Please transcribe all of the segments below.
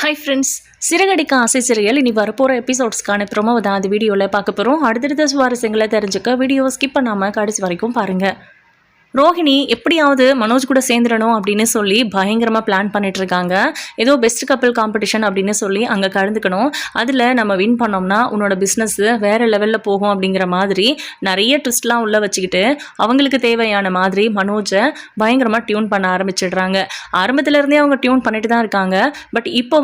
Hi friends, Siragadikka ஆசை சிறையில் இனி வரப்போகிற எபிசோட்ஸ்க்கான ப்ரோமோவை தான் அந்த வீடியோவில் பார்க்க போகிறோம். அடுத்தடுத்த சுவாரஸ்யங்களை தெரிஞ்சுக்க வீடியோவை ஸ்கிப் பண்ணாமல் கடைசி வரைக்கும் பாருங்கள். ரோஹிணி எப்படியாவது மனோஜ் கூட சேர்ந்துடணும் அப்படின்னு சொல்லி பயங்கரமாக பிளான் பண்ணிட்டுருக்காங்க. ஏதோ பெஸ்ட் கப்பிள் காம்படிஷன் அப்படின்னு சொல்லி அங்கே கலந்துக்கணும், அதில் நம்ம வின் பண்ணோம்னா உன்னோட பிஸ்னஸ்ஸு வேறு லெவலில் போகும் அப்படிங்கிற மாதிரி நிறைய ட்விஸ்ட்லாம் உள்ளே வச்சுக்கிட்டு அவங்களுக்கு தேவையான மாதிரி மனோஜை பயங்கரமாக டியூன் பண்ண ஆரம்பிச்சிடுறாங்க. ஆரம்பத்துலேருந்தே அவங்க டியூன் பண்ணிட்டு தான் இருக்காங்க. பட் இப்போ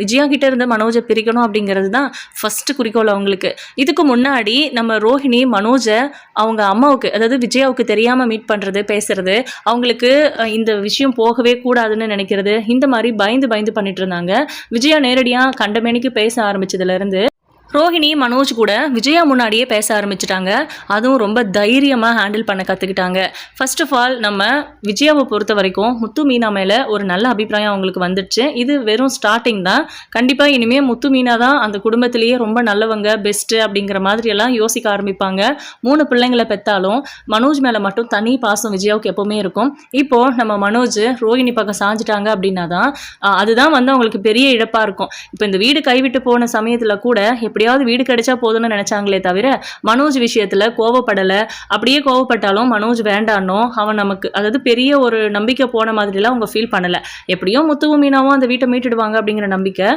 விஜயா கிட்டே இருந்து மனோஜை பிரிக்கணும் அப்படிங்கிறது தான் ஃபஸ்ட்டு குறிக்கோள் அவங்களுக்கு. இதுக்கு முன்னாடி நம்ம ரோஹிணி மனோஜை அவங்க அம்மாவுக்கு, அதாவது விஜயாவுக்கு தெரியாமல் மீட் பேசுறது, அவங்களுக்கு இந்த விஷயம் போகவே கூடாதுன்னு நினைக்கிறது, இந்த மாதிரி பயந்து பண்ணிட்டு இருந்தாங்க. விஜயா நேரடியா கண்டமேனிக்கு பேச ஆரம்பிச்சதுல இருந்து ரோஹிணி மனோஜ் கூட விஜயா முன்னாடியே பேச ஆரம்பிச்சிட்டாங்க. அதுவும் ரொம்ப தைரியமாக ஹேண்டில் பண்ண கற்றுக்கிட்டாங்க. ஃபர்ஸ்ட் ஆஃப் ஆல் நம்ம விஜயாவை பொறுத்த வரைக்கும் முத்து மீனா மேலே ஒரு நல்ல அபிப்பிராயம் அவங்களுக்கு வந்துடுச்சு. இது வெறும் ஸ்டார்டிங் தான். கண்டிப்பாக இனிமேல் முத்து மீனா தான் அந்த குடும்பத்திலேயே ரொம்ப நல்லவங்க, பெஸ்ட்டு அப்படிங்கிற மாதிரியெல்லாம் யோசிக்க ஆரம்பிப்பாங்க. 3 பிள்ளைங்களை பெற்றாலும் மனோஜ் மேலே மட்டும் தனி பாசம் விஜயாவுக்கு எப்போவுமே இருக்கும். இப்போது நம்ம மனோஜ் ரோஹிணி பக்கம் சாஞ்சிட்டாங்க அப்படின்னா தான் அதுதான் அவங்களுக்கு பெரிய இழப்பாக இருக்கும். இப்போ இந்த வீடு கைவிட்டு போன சமயத்தில் கூட எப்படியாவது வீடு கிடைச்சா போதும்னு நினைச்சாங்களே தவிர மனோஜ் விஷயத்துல கோவப்படலை. அப்படியே கோவப்பட்டாலும் மனோஜ் வேண்டானோ, அவன் நமக்கு அதாவது பெரிய ஒரு நம்பிக்கை போன மாதிரிலாம் அவங்க ஃபீல் பண்ணலை. எப்படியோ முத்துவும் மீனாவும் அந்த வீட்டை மீட்டுடுவாங்க அப்படிங்கிற நம்பிக்கை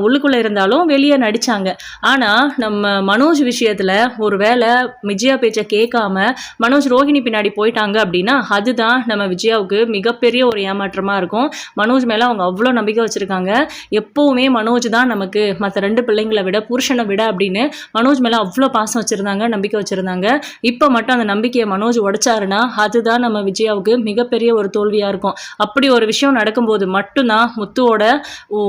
உள்ளுக்குள்ளே இருந்தாலும் வெளியே நடிச்சாங்க. ஆனால் நம்ம மனோஜ் விஷயத்தில் ஒரு வேளை விஜயா பேச்சை கேட்காம மனோஜ் ரோஹிணி பின்னாடி போயிட்டாங்க அப்படின்னா அதுதான் நம்ம விஜயாவுக்கு மிகப்பெரிய ஒரு ஏமாற்றமாக இருக்கும். மனோஜ் மேலே அவங்க அவ்வளோ நம்பிக்கை வச்சுருக்காங்க. எப்போவுமே மனோஜ் தான் நமக்கு மற்ற 2 பிள்ளைங்களை விட, புருஷனை விட அப்படின்னு மனோஜ் மேலே அவ்வளோ பாசம் வச்சுருந்தாங்க, நம்பிக்கை வச்சுருந்தாங்க. இப்போ மட்டும் அந்த நம்பிக்கையை மனோஜ் உடைச்சாருன்னா அதுதான் நம்ம விஜயாவுக்கு மிகப்பெரிய ஒரு தோல்வியாக இருக்கும். அப்படி ஒரு விஷயம் நடக்கும்போது மட்டும்தான் முத்துவோட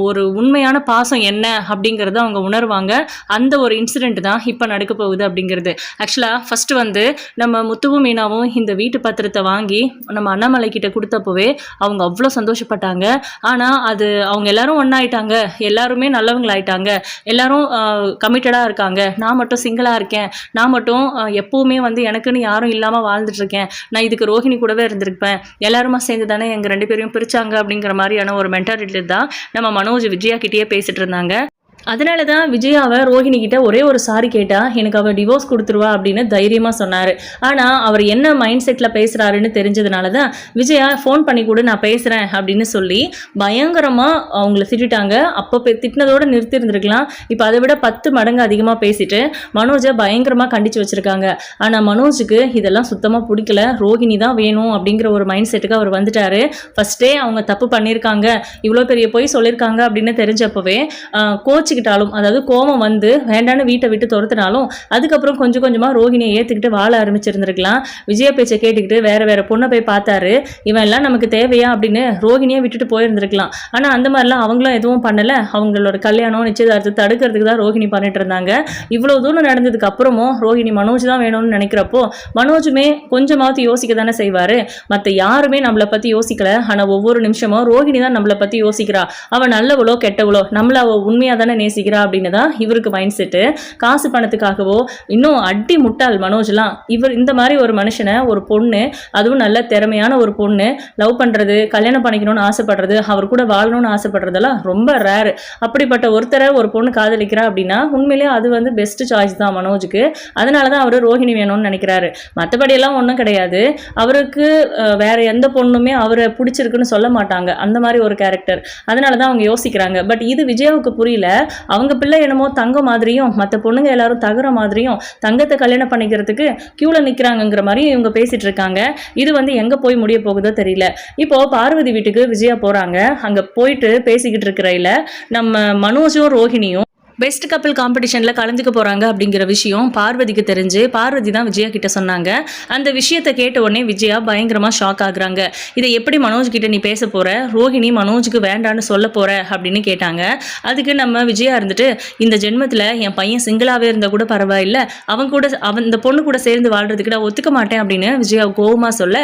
ஒரு உண்மையான பாசம் என்ன அப்படிங்கிறத அவங்க உணர்வாங்க. அந்த ஒரு இன்சிடெண்ட் தான் இப்போ நடக்க போகுது அப்படிங்கிறது. ஆக்சுவலாக ஃபஸ்ட்டு நம்ம முத்துவும் மீனாவும் இந்த வீட்டு பத்திரத்தை வாங்கி நம்ம அண்ணாமலை கிட்ட கொடுத்தப்போவே அவங்க அவ்வளோ சந்தோஷப்பட்டாங்க. ஆனால் அது அவங்க எல்லாரும் ஒன்றாயிட்டாங்க, எல்லாருமே நல்லவங்களாயிட்டாங்க, எல்லாரும் கமிட்டடாக இருக்காங்க. நான் மட்டும் சிங்கிளாக இருக்கேன், நான் மட்டும் எப்போவுமே எனக்குன்னு யாரும் இல்லாமல் வாழ்ந்துட்டுருக்கேன், நான் இதுக்கு ரோஹிணி கூடவே இருந்திருப்பேன், எல்லாருமா சேர்ந்து தானே எங்கள் 2 பேரையும் பிரித்தாங்க அப்படிங்கிற மாதிரியான ஒரு மென்டாலிட்டி தான் நம்ம மனோஜ் விஜயா கிட்டேயே பேசிகிட்டு இருந்தாங்க. அதனால தான் விஜயாவை ரோஹிணி கிட்ட ஒரே ஒரு சாரி கேட்டால் எனக்கு அவள் டிவோர்ஸ் கொடுத்துருவா அப்படின்னு தைரியமாக சொன்னார். ஆனால் அவர் என்ன மைண்ட் செட்டில் பேசுகிறாருன்னு தெரிஞ்சதுனால தான் விஜயா ஃபோன் பண்ணி கூட நான் பேசுகிறேன் அப்படின்னு சொல்லி பயங்கரமாக அவங்கள திட்டாங்க. அப்போ திட்டினதோடு நிறுத்திருந்துருக்கலாம். இப்போ அதை விட 10 மடங்கு அதிகமாக பேசிட்டு மனோஜை பயங்கரமாக கண்டித்து வச்சுருக்காங்க. ஆனால் மனோஜுக்கு இதெல்லாம் சுத்தமாக பிடிக்கல. ரோஹிணி தான் வேணும் அப்படிங்கிற ஒரு மைண்ட் செட்டுக்கு அவர் வந்துட்டார். ஃபஸ்ட்டே அவங்க தப்பு பண்ணியிருக்காங்க, இவ்வளோ பெரிய பொய் சொல்லியிருக்காங்க அப்படின்னு தெரிஞ்சப்பவே கோச்சிக்கிட்டாலும், அதாவது கோவம் வேண்டான்னு வீட்டை விட்டு துரத்தினாலும் அதுக்கப்புறம் கொஞ்சம் கொஞ்சமாக ரோஹிணியை ஏற்றுக்கிட்டு வாழ ஆரம்பிச்சிருந்துருக்கலாம். விஜய பேச்சை கேட்டுக்கிட்டு வேறு பொண்ணை போய் பார்த்தாரு. இவன் எல்லாம் நமக்கு தேவையா அப்படின்னு ரோஹிணியை விட்டுட்டு போயிருந்துருக்கலாம். ஆனால் அந்த மாதிரிலாம் அவங்களும் எதுவும் பண்ணலை. அவங்களோட கல்யாணம் நிச்சயதார்த்தத்தை தடுக்கிறதுக்கு தான் ரோஹிணி பண்ணிட்டு இருந்தாங்க. இவ்வளோ தூரம் நடந்ததுக்கு அப்புறமும் ரோஹிணி மனோஜ் தான் வேணும்னு நினைக்கிறப்போ மனோஜுமே கொஞ்சமாவது யோசிக்க தானே செய்வார். மற்ற யாருமே நம்மளை பற்றி யோசிக்கல. ஆனால் ஒவ்வொரு நிமிஷமும் ரோஹிணி தான் நம்மளை பற்றி யோசிக்கிறா. அவள் நல்லவளோ கெட்டவளோ நம்மளை அவள் உண்மையாக தானே நேசிக்கிறா அப்படின்னு தான் இவருக்கு மைண்ட் செட்டு. காசு பணத்துக்காகவோ இன்னும் அடி முட்டாள் மனோஜ்லாம். இவர் இந்த மாதிரி ஒரு மனுஷனை, ஒரு பொண்ணு, அதுவும் நல்ல திறமையான ஒரு பொண்ணு லவ் பண்ணுறது, கல்யாணம் பண்ணிக்கணும்னு ஆசைப்படுறது, அவர் கூட வாழணும்னு ஆசைப்படுறதெல்லாம் ரொம்ப ரேர். அப்படிப்பட்ட ஒருத்தரை ஒரு பொண்ணு காதலிக்கிறா அப்படின்னா உண்மையிலே அது பெஸ்ட் சாய்ஸ் தான் மனோஜுக்கு. அதனால தான் அவர் ரோஹிணி வேணும்னு நினைக்கிறாரு. மற்றபடியெல்லாம் ஒன்றும் கிடையாது. அவருக்கு வேற எந்த பொண்ணுமே அவரை பிடிச்சிருக்குன்னு சொல்ல மாட்டாங்க, அந்த மாதிரி ஒரு கேரக்டர். அதனால தான் அவங்க யோசிக்கிறாங்க. பட் இது விஜயாவுக்கு புரியல. அவங்க பிள்ளை என்னமோ தங்கம் மாதிரியும் மற்ற பொண்ணுங்க எல்லாரும் தகுற மாதிரியும் தங்கத்தை கல்யாணம் பண்ணிக்கிறதுக்கு கியூல நிற்கிறாங்கங்கிற மாதிரி இவங்க பேசிட்டு இருக்காங்க. இது எங்கே போய் முடிய போகுதோ தெரியல. இப்போ பார்வதி வீட்டுக்கு விஜயா போகிறாங்க. அங்கே போயிட்டு பேசிக்கிட்டு இருக்கிறையில நம்ம மனோஜும் ரோஹிணியும் பெஸ்ட் கப்பிள் காம்படிஷனில் கலந்துக்க போகிறாங்க அப்படிங்கிற விஷயம் பார்வதிக்கு தெரிஞ்சு பார்வதி தான் விஜயா கிட்ட சொன்னாங்க. அந்த விஷயத்தை கேட்ட உடனே விஜயா பயங்கரமாக ஷாக் ஆகுறாங்க. இதை எப்படி மனோஜ் கிட்ட நீ பேச போகிற, ரோஹிணி மனோஜுக்கு வேண்டான்னு சொல்ல போகிற அப்படின்னு கேட்டாங்க. அதுக்கு நம்ம விஜயா இந்த ஜென்மத்தில் என் பையன் சிங்கிளாகவே இருந்தால் கூட பரவாயில்லை, அவன் இந்த பொண்ணு கூட சேர்ந்து வாழ்கிறதுக்கு நான் ஒத்துக்க மாட்டேன் அப்படின்னு விஜயா கோவமாக சொல்ல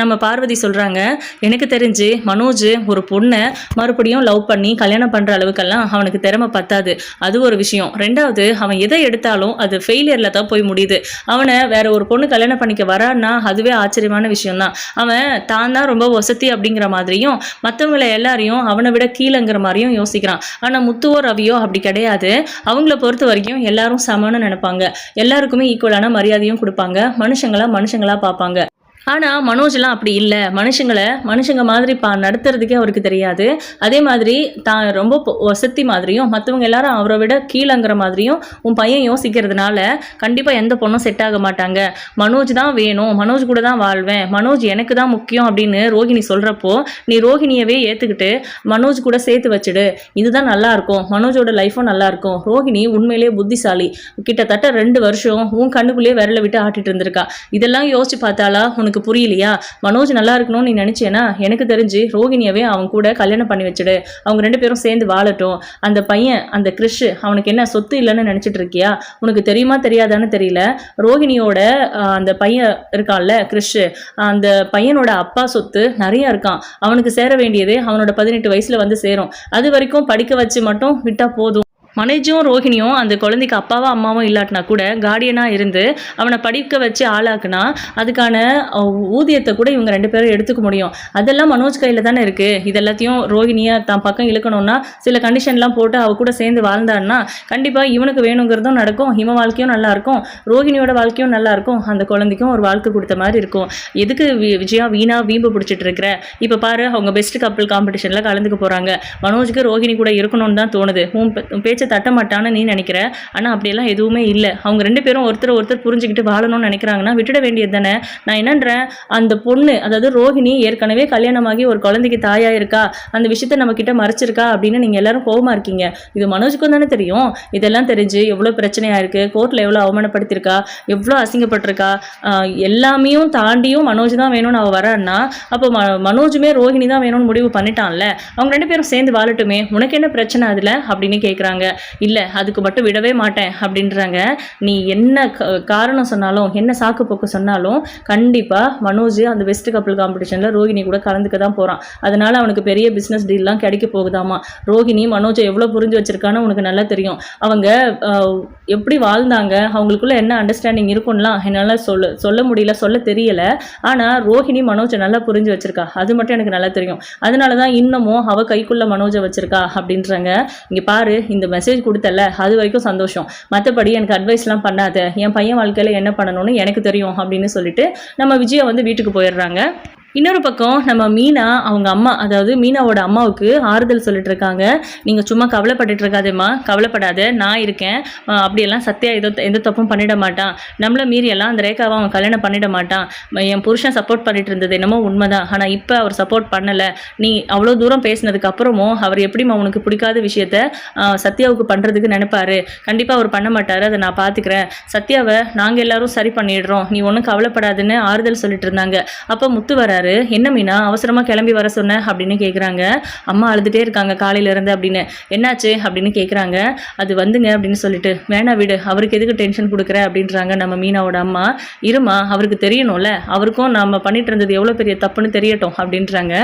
நம்ம பார்வதி சொல்கிறாங்க, எனக்கு தெரிஞ்சு மனோஜ் ஒரு பொண்ணை மறுபடியும் லவ் பண்ணி கல்யாணம் பண்ணுற அளவுக்கெல்லாம் அவனுக்கு திறமை பத்தாது. அது ஒரு விஷயம். ரெண்டாவது, அவன் எதை எடுத்தாலும் அது ஃபெயிலியர்ல தான் போய் முடியுது. அவனை வேற ஒரு பொண்ணு கல்யாணம் பண்ணிக்க வரான்னா அதுவே ஆச்சரியமான விஷயம் தான். அவன் தான் தான் ரொம்ப வசதி அப்படிங்கிற மாதிரியும் மற்றவங்களை எல்லாரையும் அவனை விட கீழங்கிற மாதிரியும் யோசிக்கிறான். ஆனால் முத்துவோ ரவியோ அப்படி கிடையாது. அவங்கள பொறுத்த வரைக்கும் எல்லாரும் சமன்னு நினைப்பாங்க. எல்லாருக்குமே ஈக்குவலான மரியாதையும் கொடுப்பாங்க. மனுஷங்களா பார்ப்பாங்க. ஆனால் மனோஜ்லாம் அப்படி இல்லை. மனுஷங்க மாதிரி நடத்துறதுக்கே அவருக்கு தெரியாது. அதே மாதிரி தான் ரொம்ப வசதி மாதிரியும் மற்றவங்க எல்லாரும் அவரை விட கீழங்கிற மாதிரியும் உன் பையன் யோசிக்கிறதுனால கண்டிப்பாக எந்த பொண்ணும் செட் ஆக மாட்டாங்க. மனோஜ் தான் வேணும், மனோஜ் கூட தான் வாழ்வேன், மனோஜ் எனக்கு தான் முக்கியம் அப்படின்னு ரோஹிணி சொல்கிறப்போ நீ ரோஹிணியவே ஏற்றுக்கிட்டு மனோஜ் கூட சேர்த்து வச்சுடு. இதுதான் நல்லாயிருக்கும், மனோஜோட லைஃப்பும் நல்லாயிருக்கும். ரோஹிணி உண்மையிலேயே புத்திசாலி. கிட்டத்தட்ட 2 வருஷம் உன் கண்ணுக்குள்ளேயே விரல விட்டு ஆட்டிட்டு இருந்திருக்கா. இதெல்லாம் யோசிச்சு பார்த்தாலா உனக்கு புரியலையா? மனோஜ் நல்லா இருக்கணும்னு நீ நினைச்சேனா எனக்கு தெரிஞ்சு ரோஹிணியவே அவன் கூட கல்யாணம் பண்ணி வச்சுடு. அவங்க 2 பேரும் சேர்ந்து வாழட்டும். அந்த பையன் அந்த கிறிஷ் அவனுக்கு என்ன சொத்து இல்லைன்னு நினைச்சிட்டு இருக்கியா? உனக்கு தெரியுமா தெரியாதான்னு தெரியல. ரோஹிணியோட அந்த பையன் இருக்கான்ல கிறிஷ், அந்த பையனோட அப்பா சொத்து நிறைய இருக்கான். அவனுக்கு சேர வேண்டியது அவனோட 18 வயசுல வந்து சேரும். அது வரைக்கும் படிக்க வச்சு மட்டும் விட்டா போதும். மனோஜும் ரோஹிணியும் அந்த குழந்தைக்கு அப்பாவோ அம்மாவும் இல்லாட்டினா கூட கார்டியனாக இருந்து அவனை படிக்க வச்சு ஆளாக்குனா அதுக்கான ஊதியத்தை கூட இவங்க 2 பேரும் எடுத்துக்க முடியும். அதெல்லாம் மனோஜ் கையில் தானே இருக்குது. இதெல்லாத்தையும் ரோஹிணியை தான் பக்கம் இழுக்கணும்னா சில கண்டிஷன்லாம் போட்டு அவ கூட சேர்ந்து வாழ்ந்தான்னா கண்டிப்பாக இவனுக்கு வேணுங்கிறதும் நடக்கும், இவன் வாழ்க்கையும் நல்லாயிருக்கும், ரோஹிணியோட வாழ்க்கையும் நல்லாயிருக்கும், அந்த குழந்தைக்கும் ஒரு வாழ்க்கை கொடுத்த மாதிரி இருக்கும். எதுக்கு விஜயா வீணா வீம்பு பிடிச்சிட்டு இருக்கிற? இப்போ பாரு, அவங்க பெஸ்ட் கப்பிள் காம்படிஷனில் கலந்துக்க போகிறாங்க. மனோஜுக்கு ரோஹிணி கூட இருக்கணும்னு தான் தோணுது. பேச்சு தட்ட மாட்டான்னு நீ நினைக்கிற. ஆனால் அப்படியெல்லாம் எதுவுமே இல்லை. அவங்க 2 பேரும் ஒருத்தர் புரிஞ்சுக்கிட்டு வாழணும்னு நினைக்கிறாங்கன்னா விட்டுட வேண்டியது தானே. நான் என்னன்றேன், அந்த பொண்ணு அதாவது ரோஹிணி ஏற்கனவே கல்யாணமாகி ஒரு குழந்தைக்கு தாயா இருக்கா, அந்த விஷயத்த நம்ம கிட்ட மறைச்சிருக்கா அப்படின்னு நீங்க எல்லாரும் கோவமா இருக்கீங்க. இது மனோஜுக்கும் தானே தெரியும். இதெல்லாம் தெரிஞ்சு எவ்வளோ பிரச்சனையா இருக்கு, கோர்ட்ல எவ்வளோ அவமானப்படுத்திருக்கா, எவ்வளோ அசிங்கப்பட்டிருக்கா, எல்லாமையும் தாண்டியும் மனோஜ் தான் வேணும்னு அவ வரான்னா அப்போ மனோஜுமே ரோஹிணி தான் வேணும்னு முடிவு பண்ணிட்டான்ல. அவங்க 2 பேரும் சேர்ந்து வாழட்டுமே, உனக்கு என்ன பிரச்சனை அதுல அப்படின்னு கேட்குறாங்க. இல்லை அதுக்கு மட்டும் விடவே மாட்டேன் அப்படின்றாங்க. நீ என்ன காரணம் சொன்னாலும் என்ன சாக்கு போக்கு சொன்னாலும் கண்டிப்பாக மனோஜ் அந்த பெஸ்ட் கப்பிள் காம்படிஷனில் ரோஹிணி கூட கலந்துக்க தான் போகிறான். அதனால அவனுக்கு பெரிய பிஸ்னஸ் டீல்லாம் கிடைக்க போகுதாமா. ரோஹிணி மனோஜை எவ்வளோ புரிஞ்சு வச்சிருக்கான்னு உனக்கு நல்லா தெரியும். அவங்க எப்படி வாழ்ந்தாங்க, அவங்களுக்குள்ள என்ன அண்டர்ஸ்டாண்டிங் இருக்கும்லாம் என்னால் சொல்ல முடியல, சொல்ல தெரியலை. ஆனால் ரோஹிணி மனோஜை நல்லா புரிஞ்சு வச்சிருக்கா, அது மட்டும் எனக்கு நல்லா தெரியும். அதனால தான் இன்னமும் அவள் கைக்குள்ள மனோஜை வச்சிருக்கா அப்படின்றாங்க. இங்கே பாரு, இந்த மெசேஜ் கொடுத்தல அது வரைக்கும் சந்தோஷம், மற்றபடி எனக்கு அட்வைஸ்லாம் பண்ணாத, என் பையன் வாழ்க்கையில் என்ன பண்ணணும்னு எனக்கு தெரியும் அப்படின்னு சொல்லிட்டு நம்ம விஜயா வந்து வீட்டுக்கு போயிடுறாங்க. இன்னொரு பக்கம் நம்ம மீனா அவங்க அம்மா, அதாவது மீனாவோட அம்மாவுக்கு ஆறுதல் சொல்லிட்டு இருக்காங்க. நீங்கள் சும்மா கவலைப்பட்டுட்டு இருக்காதேம்மா, கவலைப்படாத, நான் இருக்கேன், அப்படியெல்லாம் சத்யா எந்த தப்பும் பண்ணிட மாட்டான், நம்மளை மீறியெல்லாம் அந்த ரேகாவை அவன் கல்யாணம் பண்ணிட மாட்டான், என் புருஷன் சப்போர்ட் பண்ணிட்டு இருந்தது என்னமோ உண்மைதான், ஆனால் இப்போ அவர் சப்போர்ட் பண்ணலை, நீ அவ்வளோ தூரம் பேசினதுக்கு அப்புறமும் அவர் எப்படிமா உனக்கு பிடிக்காத விஷயத்த சத்யாவுக்கு பண்ணுறதுக்கு நினைப்பாரு, கண்டிப்பாக அவர் பண்ண மாட்டார், அதை நான் பார்த்துக்கிறேன், சத்யாவை நாங்கள் எல்லாரும் சரி பண்ணிடுறோம், நீ ஒன்றும் கவலைப்படாதுன்னு ஆறுதல் சொல்லிட்டு இருந்தாங்க. அப்போ முத்து வராரு. என்ன மீனா அவசரமாக கிளம்பி வர சொன்ன அப்படின்னு கேட்குறாங்க. அம்மா அழுதுகிட்டே இருக்காங்க காலையிலேருந்து அப்படின்னு. என்னாச்சு அப்படின்னு கேட்குறாங்க. அது வந்துங்க அப்படின்னு சொல்லிட்டு, வேணா விடு, அவருக்கு எதுக்கு டென்ஷன் கொடுக்குற அப்படின்றாங்க நம்ம மீனாவோட அம்மா. இருமா, அவருக்கு தெரியணும்ல, அவருக்கும் நம்ம பண்ணிட்டு இருந்தது எவ்வளோ பெரிய தப்புன்னு தெரியட்டும் அப்படின்றாங்க.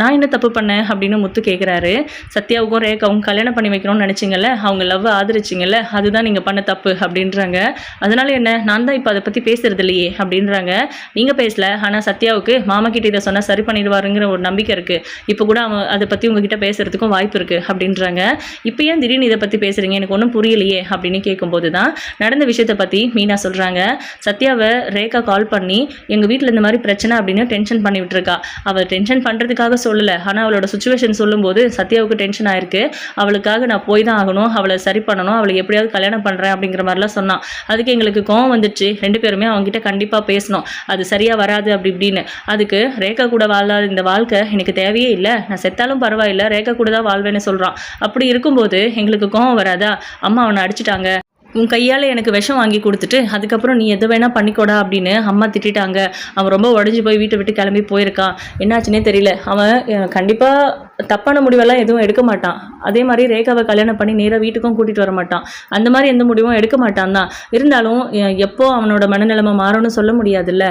நான் என்ன தப்பு பண்ணேன் அப்படின்னு முத்து கேட்குறாரு. சத்யாவுக்கும் ரேகாவும் கல்யாணம் பண்ணி வைக்கணும்னு நினச்சிங்கல்ல, அவங்க லவ் ஆதரிச்சிங்கல்ல, அதுதான் நீங்கள் பண்ண தப்பு அப்படின்றாங்க. அதனால என்ன, நான் தான் இப்போ அதை பற்றி பேசுறது இல்லையே அப்படின்றாங்க. நீங்கள் பேசல, ஆனால் சத்யாவுக்கு மாமா கிட்ட இதை சொன்னால் சரி பண்ணிடுவாருங்கிற ஒரு நம்பிக்கை இருக்குது, இப்போ கூட அவன் அதை பற்றி உங்ககிட்ட பேசுகிறதுக்கும் வாய்ப்பு இருக்குது அப்படின்றாங்க. இப்போ ஏன் திடீர்னு இதை பற்றி பேசுகிறீங்க, எனக்கு ஒன்றும் புரியலையே அப்படின்னு கேட்கும்போது தான் நடந்த விஷயத்தை பற்றி மீனா சொல்கிறாங்க. சத்யாவை ரேகா கால் பண்ணி எங்கள் வீட்டில் இந்த மாதிரி பிரச்சனை அப்படின்னு டென்ஷன் பண்ணி விட்டுருக்கா. அவள் டென்ஷன் பண்ணுறதுக்காக சொல்லலை, ஆனால் அவளோட சுச்சுவேஷன் சொல்லும்போது சத்யாவுக்கு டென்ஷன் ஆயிருக்கு, அவளுக்காக நான் போய் தான் ஆகணும், அவளை சரி பண்ணணும், அவளை எப்படியாவது கல்யாணம் பண்ணுறேன் அப்படிங்கிற மாதிரிலாம் சொன்னான். அதுக்கு எங்களுக்கு கோவம் வந்துச்சு, 2 பேருமே அவங்ககிட்ட கண்டிப்பாக பேசணும், அது சரியாக வராது அப்படி இப்படின்னு. அதுக்கு ரேகா கூட வாழாத இந்த வாழ்க்கை எனக்கு தேவையே இல்லை, நான் செத்தாலும் பரவாயில்லை, ரேகா கூட தான் வாழ்வேன்னு சொல்கிறான். அப்படி இருக்கும்போது எங்களுக்கு கோவம் வராதா, அம்மா அவனை அடிச்சிட்டாங்க, உன் கையால் எனக்கு விஷம் வாங்கி கொடுத்துட்டு அதுக்கப்புறம் நீ எதை வேணால் பண்ணிக்கோடா அப்படின்னு அம்மா திட்டாங்க. அவன் ரொம்ப உடஞ்சி போய் வீட்டை விட்டு கிளம்பி போயிருக்கான். என்னாச்சுன்னே தெரியல. அவன் கண்டிப்பாக தப்பான முடிவெல்லாம் எதுவும் எடுக்க மாட்டான். அதே மாதிரி ரேகாவை கல்யாணம் பண்ணி நேராக வீட்டுக்கும் கூட்டிகிட்டு வர மாட்டான். அந்த மாதிரி எந்த முடிவும் எடுக்க மாட்டான் தான். இருந்தாலும் எப்போ அவனோட மனநிலைமை மாறும்னு சொல்ல முடியாதுல்ல.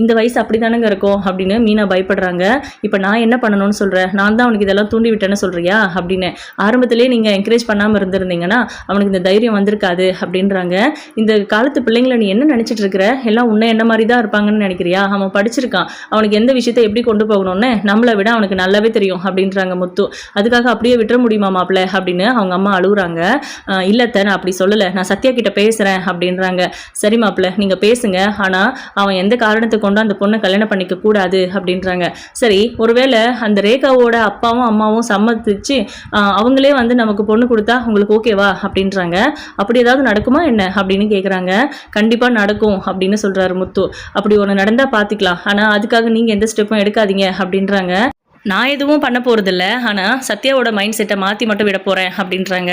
இந்த வயசு அப்படி தானங்க இருக்கும் அப்படின்னு மீனா பயப்படுறாங்க. இப்போ நான் என்ன பண்ணணும்னு சொல்கிறேன், நான் தான் அவனுக்கு இதெல்லாம் தூண்டி விட்டேன்னு சொல்கிறியா அப்படின்னு. ஆரம்பத்திலே நீங்கள் என்கரேஜ் பண்ணாமல் இருந்திருந்தீங்கன்னா அவனுக்கு இந்த தைரியம் வந்திருக்காது அப்படின்றாங்க. இந்த காலத்து பிள்ளைங்களை நீ என்ன நினச்சிட்டு இருக்கிற, எல்லாம் உன்னை என்ன மாதிரி தான் இருப்பாங்கன்னு நினைக்கிறியா? அவன் படிச்சிருக்கான், அவனுக்கு எந்த விஷயத்தை எப்படி கொண்டு போகணும்னு நம்மளை விட அவனுக்கு நல்லாவே தெரியும் அப்படின்றாங்க முத்து. அதுக்காக அப்படியே விட்டுற முடியுமா மாப்பிள்ள அப்படின்னு அவங்க அம்மா அழுகுறாங்க. இல்லத்த நான் அப்படி சொல்லலை, நான் சத்யா கிட்ட பேசுகிறேன் அப்படின்றாங்க. சரி மாப்பிள்ள நீங்கள் பேசுங்க, ஆனால் அவன் எந்த காரணத்தை கொண்டு அந்த பொண்ணை கல்யாணம் பண்ணிக்க கூடாது அப்படின்றாங்க. சரி ஒருவேளை அந்த ரேகாவோட அப்பாவும் அம்மாவும் சம்மதிச்சு அவங்களே வந்து நமக்கு பொண்ணு கொடுத்தா உங்களுக்கு ஓகேவா அப்படின்றாங்க. அப்படி ஏதாவது நடக்குமா என்ன அப்படின்னு கேட்குறாங்க. கண்டிப்பாக நடக்கும் அப்படின்னு சொல்கிறாரு முத்து. அப்படி ஒன்று நடந்தால் பார்த்துக்கலாம், ஆனால் அதுக்காக நீங்கள் எந்த ஸ்டெப்பும் எடுக்காதீங்க அப்படின்றாங்க. நான் எதுவும் பண்ண போகிறதில்ல, ஆனால் சத்யாவோட மைண்ட் செட்டை மாற்றி மட்டும் விட போகிறேன் அப்படின்றாங்க.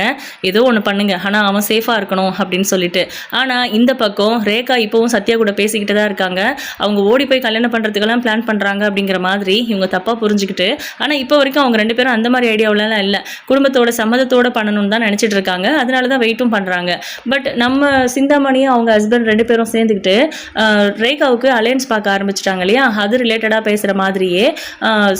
ஏதோ ஒன்று பண்ணுங்க, ஆனால் அவன் சேஃபாக இருக்கணும் அப்படின்னு சொல்லிட்டு. ஆனால் இந்த பக்கம் ரேகா இப்போவும் சத்யா கூட பேசிக்கிட்டு தான் இருக்காங்க. அவங்க ஓடி போய் கல்யாணம் பண்ணுறதுக்கெல்லாம் பிளான் பண்ணுறாங்க அப்படிங்கிற மாதிரி இவங்க தப்பாக புரிஞ்சுக்கிட்டு, ஆனால் இப்போ வரைக்கும் அவங்க 2 பேரும் அந்த மாதிரி ஐடியாவிலாம் இல்லை. குடும்பத்தோட சம்மதத்தோடு பண்ணணும்னு தான் நினச்சிட்டு இருக்காங்க. அதனால தான் வெயிட்டும் பண்ணுறாங்க. பட் நம்ம சிந்தாமணியும் அவங்க ஹஸ்பண்ட் 2 பேரும் சேர்ந்துக்கிட்டு ரேகாவுக்கு அலையன்ஸ் பார்க்க ஆரம்பிச்சிட்டாங்க இல்லையா, அது ரிலேட்டடாக பேசுகிற மாதிரியே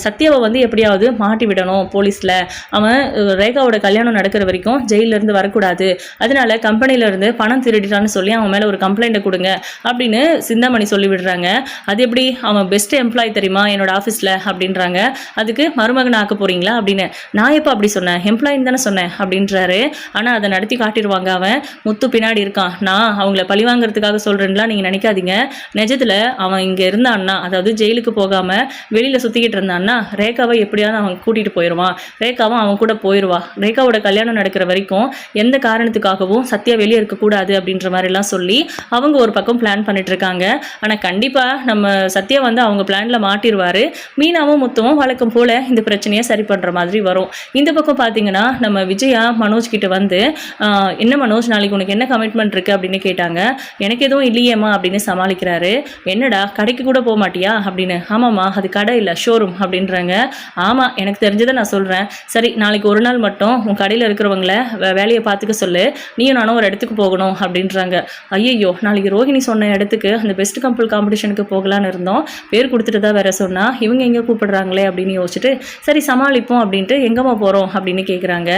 சத்யாவை வந்து எப்படியாவது மாட்டி விடணும் போலீஸில். அவன் ரேகாவோட கல்யாணம் நடக்கிற வரைக்கும் ஜெயிலிருந்து வரக்கூடாது, அதனால கம்பெனிலேருந்து பணம் திருடிட்டான்னு சொல்லி அவன் மேலே ஒரு கம்ப்ளைண்ட்டை கொடுங்க அப்படின்னு சிந்தாமணி சொல்லி விடுறாங்க. அது எப்படி, அவன் பெஸ்ட் எம்ப்ளாயி தெரியுமா என்னோட ஆஃபீஸில் அப்படின்றாங்க. அதுக்கு மருமகன் ஆக்க போகிறீங்களா அப்படின்னு. நான் எப்போ அப்படி சொன்னேன், எம்ப்ளாயின்னு தானே சொன்னேன் அப்படின்றாரு. ஆனால் அதை நடத்தி காட்டிடுவாங்க. அவன் முத்து பின்னாடி இருக்கான். நான் அவங்கள பழி வாங்குறதுக்காக சொல்கிறேன்லாம் நீங்கள் நினைக்காதீங்க. நிஜத்தில் அவன் இங்கே இருந்தான்னா, அதாவது ஜெயிலுக்கு போகாமல் வெளியில் சுற்றிக்கிட்டு இருந்தான்னா ரேகாவை எப்படியாவது அவன் கூட்டிகிட்டு போயிடுவான், ரேகாவும் அவன் கூட போயிடுவா. ரேகாவோட கல்யாணம் நடக்கிற வரைக்கும் எந்த காரணத்துக்காகவும் சத்யா வெளியே இருக்கக்கூடாது அப்படின்ற மாதிரிலாம் சொல்லி அவங்க ஒரு பக்கம் பிளான் பண்ணிட்டு இருக்காங்க. ஆனால் கண்டிப்பாக நம்ம சத்யா வந்து அவங்க பிளானில் மாட்டிடுவார். மீனாவும் முத்துவும் வழக்கம் போல் இந்த பிரச்சனையை சரி பண்ணுற மாதிரி வரும். இந்த பக்கம் பார்த்தீங்கன்னா நம்ம விஜயா மனோஜ் கிட்ட வந்து என்ன மனோஜ் நாளைக்கு உனக்கு என்ன கமிட்மெண்ட் இருக்குது அப்படின்னு கேட்டாங்க. எனக்கு எதுவும் இல்லையேம்மா அப்படின்னு சமாளிக்கிறாரு. என்னடா கடைக்கு கூட போக மாட்டியா அப்படின்னு. ஆமாம்மா அது கடை இல்லை ஷோரூம் அப்படின்றாங்க. ஆமாம் எனக்கு தெரிஞ்சதை நான் சொல்கிறேன். சரி நாளைக்கு ஒரு நாள் மட்டும் உன் கடையில் இருக்கிறவங்கள வேலையை பார்த்துக்க சொல்லு, நீயும் நானும் ஒரு இடத்துக்கு போகணும் அப்படின்றாங்க. ஐயோ நாளைக்கு ரோஹிணி சொன்ன இடத்துக்கு அந்த பெஸ்ட் கம்பல் காம்படிஷனுக்கு போகலான்னு இருந்தோம், பேர் கொடுத்துட்டு தான் வேற சொன்னா, இவங்க எங்கே கூப்பிடுறாங்களே அப்படின்னு யோசிச்சுட்டு சரி சமாளிப்போம் அப்படின்ட்டு எங்கம்மா போகிறோம் அப்படின்னு கேட்குறாங்க.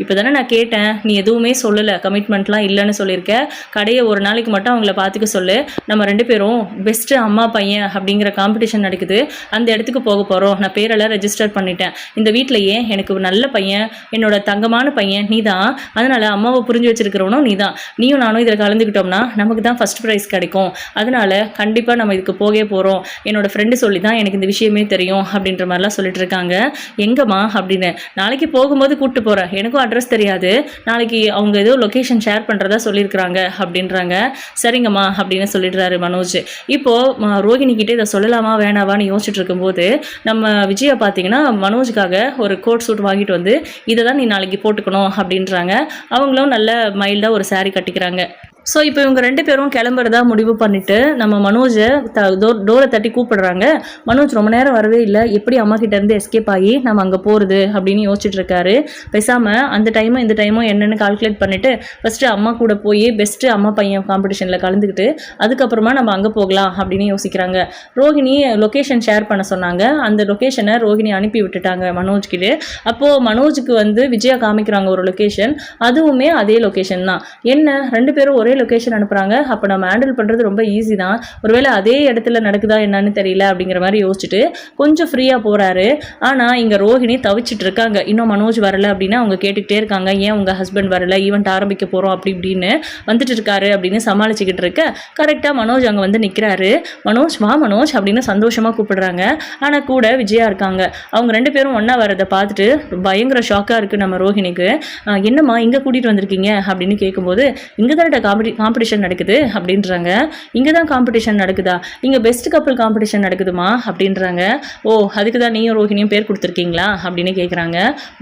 இப்போ தானே நான் கேட்டேன், நீ எதுவுமே சொல்லலை, கமிட்மெண்ட்லாம் இல்லைன்னு சொல்லியிருக்க, கடையை ஒரு நாளைக்கு மட்டும் அவங்கள பார்த்துக்க சொல்லு, நம்ம 2 பேரும் பெஸ்ட்டு அம்மா பையன் அப்படிங்கிற காம்படிஷன் நடக்குது, அந்த இடத்துக்கு போக போகிறோம், நான் பேரெல்லாம் ரெஜிஸ்டர் பண்ணிட்டேன், இந்த வீட்டிலையே எனக்கு நல்ல பையன், என்னோட தங்கமான பையன் நீ தான், அதனால் அம்மாவை புரிஞ்சு வச்சிருக்கிறவனும் நீ தான், நீயும் நானும் இதில் கலந்துக்கிட்டோம்னா நமக்கு தான் ஃபஸ்ட் ப்ரைஸ் கிடைக்கும், அதனால் கண்டிப்பாக நம்ம இதுக்கு போகவே போகிறோம், என்னோட ஃப்ரெண்டு சொல்லி தான் எனக்கு இந்த விஷயமே தெரியும் அப்படின்ற மாதிரிலாம் சொல்லிட்டு இருக்காங்க. எங்கம்மா அப்படின்னு. நாளைக்கு போகும்போது கூப்பிட்டு போகிறேன், எனக்கும் அட்ரஸ் தெரியாது, நாளைக்கு அவங்க ஏதோ லொக்கேஷன் ஷேர் பண்ணுறதா சொல்லியிருக்கிறாங்க அப்படின்றாங்க. சரிங்கம்மா அப்படின்னு சொல்லிடுறாரு மனோஜ். இப்போது ரோஹிணி கிட்டே இதை சொல்லலாமா வேணாவான்னு யோசிச்சுட்டு இருக்கும்போது நம்ம விஜயா பார்த்தீங்கன்னா மனோஜுக்காக ஒரு கோட் சூட் வாங்கிட்டு வந்து இதை தான் நீ நாளைக்கு போட்டுக்கணும் அப்படின்றாங்க. அவங்களும் நல்ல மைல்டாக ஒரு saree கட்டிக்கிறாங்க. ஸோ இப்போ இவங்க 2 பேரும் கிளம்புறதா முடிவு பண்ணிவிட்டு நம்ம மனோஜை டோரை தட்டி கூப்பிடுறாங்க. மனோஜ் ரொம்ப நேரம் வரவே இல்லை, எப்படி அம்மா கிட்டேருந்து எஸ்கேப் ஆகி நம்ம அங்கே போகிறது அப்படின்னு யோசிச்சுட்டு இருக்காரு. பேசாமல் அந்த டைமும் இந்த டைமும் என்னென்னு கால்குலேட் பண்ணிவிட்டு ஃபஸ்ட்டு அம்மா கூட போய் பெஸ்ட்டு அம்மா பையன் காம்படிஷனில் கலந்துக்கிட்டு அதுக்கப்புறமா நம்ம அங்கே போகலாம் அப்படின்னு யோசிக்கிறாங்க. ரோஹிணி லொக்கேஷன் ஷேர் பண்ண சொன்னாங்க, அந்த லொக்கேஷனை ரோஹிணி அனுப்பி விட்டுட்டாங்க மனோஜ்கிட்ட. அப்போது மனோஜுக்கு வந்து விஜயா காமிக்கிறாங்க ஒரு லொக்கேஷன், அதுவுமே அதே லொக்கேஷன் தான். என்ன 2 பேரும் ஒரே லொகேஷன் அனுப்புறாங்க, அப்போ நம்ம ஹேண்டில் பண்ணுறது ரொம்ப ஈஸி தான், ஒருவேளை அதே இடத்துல நடக்குதா என்னன்னு தெரியல அப்படிங்கிற மாதிரி யோசிச்சுட்டு கொஞ்சம் ஃப்ரீயாக போகிறாரு. ஆனால் இங்கே ரோஹிணி தவிச்சிட்டு இருக்காங்க, இன்னும் மனோஜ் வரல அப்படின்னு அவங்க கேட்டுக்கிட்டே இருக்காங்க. ஏன் உங்கள் ஹஸ்பண்ட் வரல, ஈவெண்ட் ஆரம்பிக்க போகிறோம் அப்படி இப்படின்னு வந்துட்டு இருக்காரு அப்படின்னு சமாளிச்சுக்கிட்டு இருக்க கரெக்டாக மனோஜ் அங்கே வந்து நிற்கிறாரு. மனோஜ் வா மனோஜ் அப்படின்னு சந்தோஷமாக கூப்பிடுறாங்க. ஆனால் கூட விஜயா இருக்காங்க. அவங்க 2 பேரும் ஒன்றா வரதை பார்த்துட்டு பயங்கர ஷாக்காக இருக்குது நம்ம ரோஹிணிக்கு. என்னம்மா இங்கே கூட்டிகிட்டு வந்திருக்கீங்க அப்படின்னு கேட்கும்போது இங்கே தானே காம்படிஷன் நடக்குது அப்படின்றாங்க. இங்கே தான் காம்படிஷன் நடக்குதா? இங்கே பெஸ்ட் கப்பல் காம்படிஷன் நடக்குதுமா அப்படின்றாங்க. ஓ, அதுக்கு தான் நீயும் ரோஹிணியும் பேர் கொடுத்துருக்கீங்களா அப்படின்னு கேட்குறாங்க.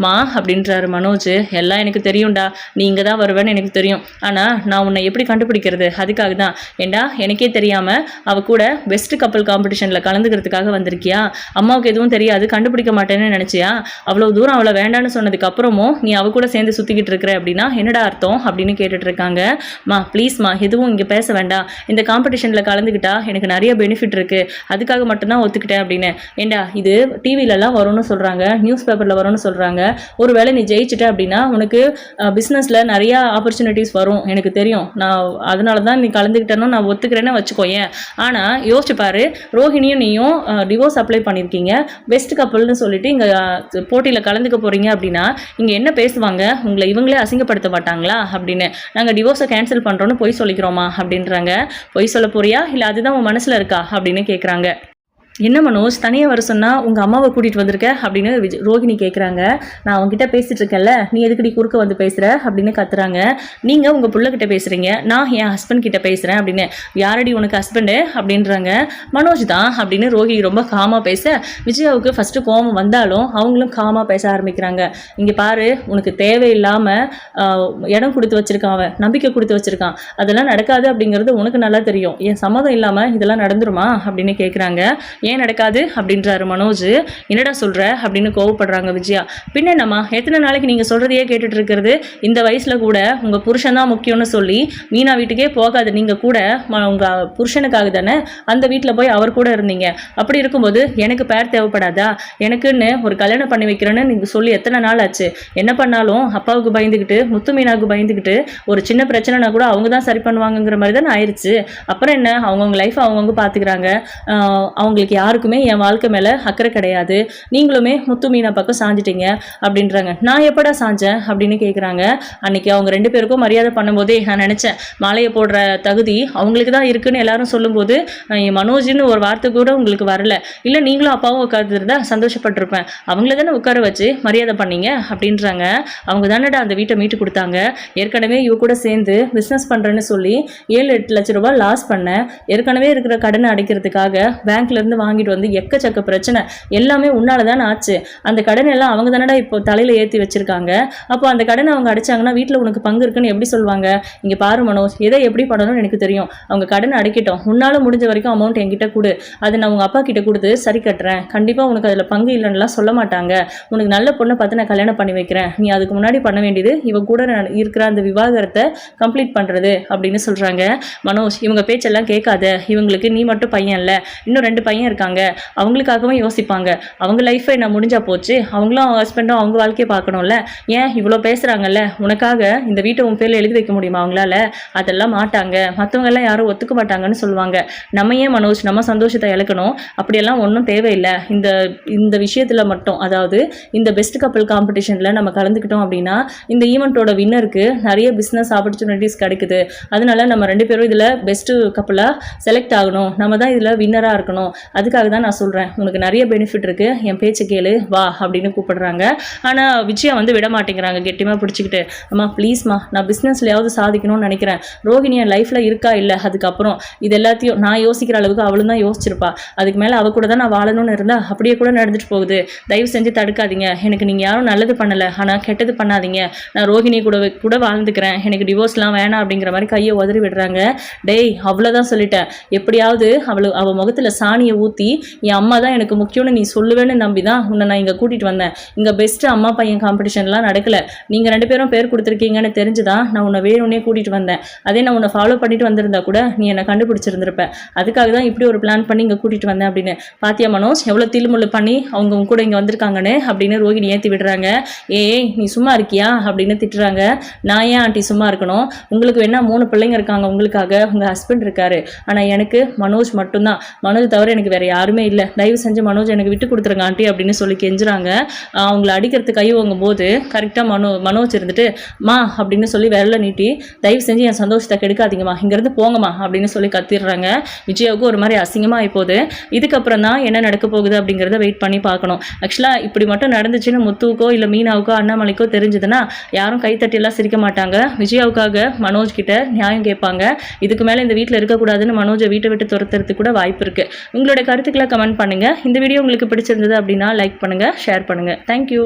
மா அப்படின்றாரு மனோஜ். எல்லாம் எனக்கு தெரியும்டா, நீ இங்கே தான் வருவேன்னு எனக்கு தெரியும். ஆனால் நான் உன்னை எப்படி கண்டுபிடிக்கிறது? அதுக்காக தான். ஏண்டா எனக்கே தெரியாமல் அவள் கூட பெஸ்ட் கப்பல் காம்படிஷனில் கலந்துக்கிறதுக்காக வந்திருக்கியா? அம்மாவுக்கு எதுவும் தெரியாது, கண்டுபிடிக்க மாட்டேன்னு நினச்சியா? அவ்வளோ தூரம் அவளை வேண்டான்னு சொன்னதுக்கு அப்புறமும் நீ அவ கூட சேர்ந்து சுற்றிக்கிட்டு இருக்கிற அப்படின்னா என்னடா அர்த்தம் அப்படின்னு கேட்டுட்டு இருக்காங்க. மா ப்ளீஸ்மா, எதுவும் இங்கே பேச வேண்டாம். இந்த காம்படிஷனில் கலந்துக்கிட்டா எனக்கு நிறைய பெனிஃபிட் இருக்குது, அதுக்காக மட்டும்தான் ஒத்துக்கிட்டேன் அப்படின்னு. ஏண்டா இது டிவிலலாம் வரும்னு சொல்கிறாங்க, நியூஸ் பேப்பரில் வரும்னு சொல்கிறாங்க. ஒரு வேளை நீ ஜெயிச்சிட்ட அப்படின்னா உனக்கு பிஸ்னஸில் நிறையா ஆப்பர்ச்சுனிட்டிஸ் வரும், எனக்கு தெரியும். நான் அதனால தான் நீ கலந்துக்கிட்டேன்னு நான் ஒத்துக்கிறேன்னு வச்சுக்கோயேன். ஆனால் யோசிச்சு பாரு, ரோஹிணியும் நீயும் டிவோர்ஸ் அப்ளை பண்ணியிருக்கீங்க, பெஸ்ட் கப்பல்னு சொல்லிட்டு இங்கே போட்டியில் கலந்துக்க போகிறீங்க அப்படின்னா இங்கே என்ன பேசுவாங்க? உங்களை இவங்களே அசிங்கப்படுத்த மாட்டாங்களா அப்படின்னு. நாங்கள் டிவோர்ஸை கேன்சல் பண்ணுறோன்னு பொய் சொல்லிக்கிறோமா அப்படின்றாங்க. பொய் சொல்ல போறியா இல்லை அதுதான் உன் மனசில் இருக்கா அப்படின்னு கேட்குறாங்க. என்ன மனோஜ், தனியாக வர சொன்னால் உங்கள் அம்மாவை கூட்டிகிட்டு வந்திருக்க அப்படின்னு ரோஹிணி கேட்குறாங்க. நான் அவங்ககிட்ட பேசிகிட்டு இருக்கேன்ல, நீ எதுக்கடி குறுக்க வந்து பேசுகிற அப்படின்னு கத்துறாங்க. நீங்கள் உங்கள் பிள்ளைகிட்ட பேசுகிறீங்க, நான் என் ஹஸ்பண்ட் கிட்ட பேசுகிறேன் அப்படின்னு. யாரடி உனக்கு ஹஸ்பண்டு அப்படின்றாங்க. மனோஜ் தான் அப்படின்னு ரோஹிணி ரொம்ப காமாக பேச, விஜயாவுக்கு ஃபஸ்ட்டு கோபம் வந்தாலும் அவங்களும் காமாக பேச ஆரம்பிக்கிறாங்க. இங்கே பாரு, உனக்கு தேவையில்லாமல் இடம் கொடுத்து வச்சுருக்கான், அவன் நம்பிக்கை கொடுத்து வச்சுருக்கான், அதெல்லாம் நடக்காது அப்படிங்கிறது உனக்கு நல்லா தெரியும். என் சம்மதம் இல்லாமல் இதெல்லாம் நடந்துருமா அப்படின்னு கேட்குறாங்க. ஏன் நடக்காது அப்படின்றாரு மனோஜ். என்னடா சொல்கிற அப்படின்னு கோவப்படுறாங்க விஜயா. பின்ன என்னம்மா, எத்தனை நாளைக்கு நீங்கள் சொல்கிறதையே கேட்டுட்டு இருக்கிறது? இந்த வயசில் கூட உங்கள் புருஷன் தான் முக்கியம்னு சொல்லி மீனா வீட்டுக்கே போகாது. நீங்கள் கூட உங்கள் புருஷனுக்காக தானே அந்த வீட்டில் போய் அவர் கூட இருந்தீங்க. அப்படி இருக்கும்போது எனக்கு பேர் தேவைப்படாதா? எனக்குன்னு ஒரு கல்யாணம் பண்ணி வைக்கிறேன்னு நீங்கள் சொல்லி எத்தனை நாள் ஆச்சு? என்ன பண்ணாலும் அப்பாவுக்கு பயந்துக்கிட்டு, முத்து மீனாவுக்கு பயந்துக்கிட்டு, ஒரு சின்ன பிரச்சனைனா கூட அவங்க தான் சரி பண்ணுவாங்கங்கிற மாதிரி தான் ஆயிடுச்சு. அப்புறம் என்ன, அவங்கவுங்க லைஃப் அவங்கவுங்க பார்த்துக்கிறாங்க. அவங்களுக்கு யாருக்குமே என் வாழ்க்கை மேலே அக்கறை கிடையாது. நீங்களுமே முத்து மீனா பக்கம் சாஞ்சிட்டீங்க அப்படின்றாங்க. நான் எப்படா சாஞ்சேன் அப்படின்னு கேட்குறாங்க. அன்னைக்கு அவங்க 2 பேருக்கும் மரியாதை பண்ணும்போதே நான் நினச்சேன், மாலையை போடுற தகுதி அவங்களுக்கு தான் இருக்குன்னு எல்லாரும் சொல்லும்போது என் மனோஜின்னு ஒரு வார்த்தை கூட உங்களுக்கு வரல. இல்லை நீங்களும் அப்பாவும் உட்காந்துருந்தா சந்தோஷப்பட்டிருப்பேன். அவங்கள தானே உட்கார வச்சு மரியாதை பண்ணீங்க அப்படின்றாங்க. அவங்க தானடா அந்த வீட்டை மீட்டு கொடுத்தாங்க. ஏற்கனவே இவ கூட சேர்ந்து பிஸ்னஸ் பண்ணுறேன்னு சொல்லி 7-8 லட்ச ரூபாய் லாஸ் பண்ணேன். ஏற்கனவே இருக்கிற கடனை அடைக்கிறதுக்காக பேங்க்லேருந்து வாங்கிட்டு வந்து எக்கச்சக்க பிரச்சனை எல்லாமே உன்னால தான் ஆச்சு. அந்த கடன் எல்லாம் அவங்க தானடா இப்போ தலையில ஏற்றி வச்சிருக்காங்க. அப்போ அந்த கடனை அவங்க அடைச்சாங்கன்னா வீட்டில் உனக்கு பங்கு இருக்குன்னு எப்படி சொல்லுவாங்க? இங்கே பாரு மனோஜ், எதை எப்படி பண்ணணும்னு எனக்கு தெரியும். அவங்க கடனை அடைக்கட்டும், உன்னால முடிஞ்ச வரைக்கும் அமௌண்ட் என்கிட்ட கொடு, அதை நான் உங்கள் அப்பா கிட்ட கொடுத்து சரி கட்டுறேன். கண்டிப்பாக உனக்கு அதில் பங்கு இல்லைன்னுலாம் சொல்ல மாட்டாங்க. உனக்கு நல்ல பொண்ணை பார்த்து நான் கல்யாணம் பண்ணி வைக்கிறேன். நீ அதுக்கு முன்னாடி பண்ண வேண்டியது இவ கூட இருக்கிற அந்த விவாகரத்தை கம்ப்ளீட் பண்ணுறது அப்படின்னு சொல்கிறாங்க. மனோஜ், இவங்க பேச்செல்லாம் கேட்காத. இவங்களுக்கு நீ மட்டும் பையன் இல்லை, இன்னும் 2 பையன் இருக்காங்க. அவங்களுக்காகவும் யோசிப்பாங்க. அவங்க லைஃப்பை நான் முடிஞ்சா போச்சு, அவங்களும் அவங்க ஹஸ்பண்டும் அவங்க வாழ்க்கையை பார்க்கணும்ல. ஏன் இவ்வளோ பேசுகிறாங்கல்ல, உனக்காக இந்த வீட்டை உன் பேரில் எழுதி வைக்க முடியுமா அவங்களால? அதெல்லாம் மாட்டாங்க, மற்றவங்க எல்லாம் யாரும் ஒத்துக்க மாட்டாங்கன்னு சொல்லுவாங்க. நம்ம ஏன் மனோஜ் நம்ம சந்தோஷத்தை இழக்கணும்? அப்படியெல்லாம் ஒன்றும் தேவையில்லை. இந்த விஷயத்தில் மட்டும், அதாவது இந்த பெஸ்ட் கப்பல் காம்படிஷனில் நம்ம கலந்துக்கிட்டோம் அப்படின்னா இந்த ஈவெண்ட்டோட வின்னருக்கு நிறைய பிஸ்னஸ் ஆப்பர்ச்சுனிட்டிஸ் கிடைக்குது. அதனால நம்ம 2 பேரும் இதில் பெஸ்ட்டு கப்பலாக செலக்ட் ஆகணும், நம்ம தான் இதில் வின்னராக இருக்கணும். அதுக்காக தான் நான் சொல்கிறேன், உனக்கு நிறைய பெனிஃபிட் இருக்குது, என் பேச்சை கேளு வா அப்படின்னு கூப்பிடுறாங்க. ஆனால் விஜயா வந்து விட மாட்டேங்கிறாங்க, கெட்டியமாக பிடிச்சிக்கிட்டு. அம்மா ப்ளீஸ்மா, நான் பிஸ்னஸ்லையாவது சாதிக்கணும்னு நினைக்கிறேன். ரோஹிணி என் லைஃப்பில் இருக்கா இல்லை, அதுக்கப்புறம் இது எல்லாத்தையும் நான் யோசிக்கிற அளவுக்கு அவளும் தான் யோசிச்சிருப்பா. அதுக்கு மேலே அவள் கூட தான் நான் வாழணும்னு இருந்தால் அப்படியே கூட நடந்துட்டு போகுது. தயவு செஞ்சு தடுக்காதீங்க. எனக்கு நீங்கள் யாரும் நல்லது பண்ணலை, ஆனால் கெட்டது பண்ணாதீங்க. நான் ரோஹிணி கூட வாழ்ந்துக்கிறேன், எனக்கு டிவோர்ஸ்லாம் வேணாம் அப்படிங்கிற மாதிரி கையை உதறி விடுறாங்க. டேய், அவ்வளோதான் சொல்லிட்டேன். எப்படியாவது அவள் முகத்தில் சாணியை ஊற்றி என் அம்மா தான் எனக்கு முக்கியம்னு நீ சொல்லுவேன்னு நம்பி தான் உன்னை நான் இங்கே கூட்டிகிட்டு வந்தேன். இங்கே பெஸ்ட்டு அம்மா பையன் காம்படிஷன்லாம் நடக்கலை. நீங்கள் 2 பேரும் பேர் கொடுத்துருக்கீங்கன்னு தெரிஞ்சு தான் நான் உன்னை வேணும்னே கூட்டிகிட்டு வந்தேன். அதே நான் உன்னை ஃபாலோ பண்ணிட்டு வந்திருந்தா கூட நீ என்னை கண்டுபிடிச்சிருந்திருப்பேன். அதுக்காக தான் இப்படி ஒரு பிளான் பண்ணி இங்கே கூட்டிகிட்டு வந்தேன் அப்படின்னு. பாத்தியா மனோஜ், எவ்வளோ தில்முள்ளு பண்ணி அவங்க கூட இங்கே வந்திருக்காங்கன்னு அப்படின்னு ரோஹிணி ஏற்றி விடுறாங்க. ஏய், நீ சும்மா இருக்கியா அப்படின்னு திட்டுறாங்க. நான் ஏன் ஆண்டி சும்மா இருக்கணும்? உங்களுக்கு வேணா 3 பிள்ளைங்க இருக்காங்க, உங்களுக்காக உங்கள் ஹஸ்பண்ட் இருக்காரு. ஆனால் எனக்கு மனோஜ் மட்டும்தான். மனோஜ் தவிர எனக்கு வேற வேறு யாருமே இல்லை, தயவு செஞ்சு மனோஜ் எனக்கு விட்டு கொடுத்துருங்க ஆண்டி அப்படின்னு சொல்லி கெஞ்சுறாங்க. அவங்கள அடிக்கிறதுக்கு கை வாங்கும் போது கரெக்டாக மனோஜ் இருந்துட்டு மா அப்படின்னு சொல்லி விரல நீட்டி தயவு செஞ்சு என் சந்தோஷத்தை கெடுக்காதீங்கம்மா, இங்கேருந்து போங்கம்மா அப்படின்னு சொல்லி கத்திடுறாங்க. விஜயாவுக்கு ஒரு மாதிரி அசிங்கமாக ஆகிப்போகுது. இதுக்கப்புறம் தான் என்ன நடக்க போகுது அப்படிங்கிறத வெயிட் பண்ணி பார்க்கணும். ஆக்சுவலாக இப்படி மட்டும் நடந்துச்சுன்னு முத்துவுக்கோ இல்லை மீனாவுக்கோ அண்ணாமலைக்கோ தெரிஞ்சதுன்னா யாரும் கைத்தட்டியெல்லாம் சிரிக்க மாட்டாங்க. விஜயாவுக்காக மனோஜ் கிட்ட நியாயம் கேட்பாங்க. இதுக்கு மேலே இந்த வீட்டில் இருக்கக்கூடாதுன்னு மனோஜை வீட்டை விட்டு துரத்துறதுக்கு கூட வாய்ப்பு இருக்குது. உங்களுடைய கருத்துக்களை கமெண்ட் பண்ணுங்கள். இந்த வீடியோ உங்களுக்கு பிடிச்சிருந்தது அப்படின்னா லைக் பண்ணுங்கள், ஷேர் பண்ணுங்கள். தேங்க்யூ.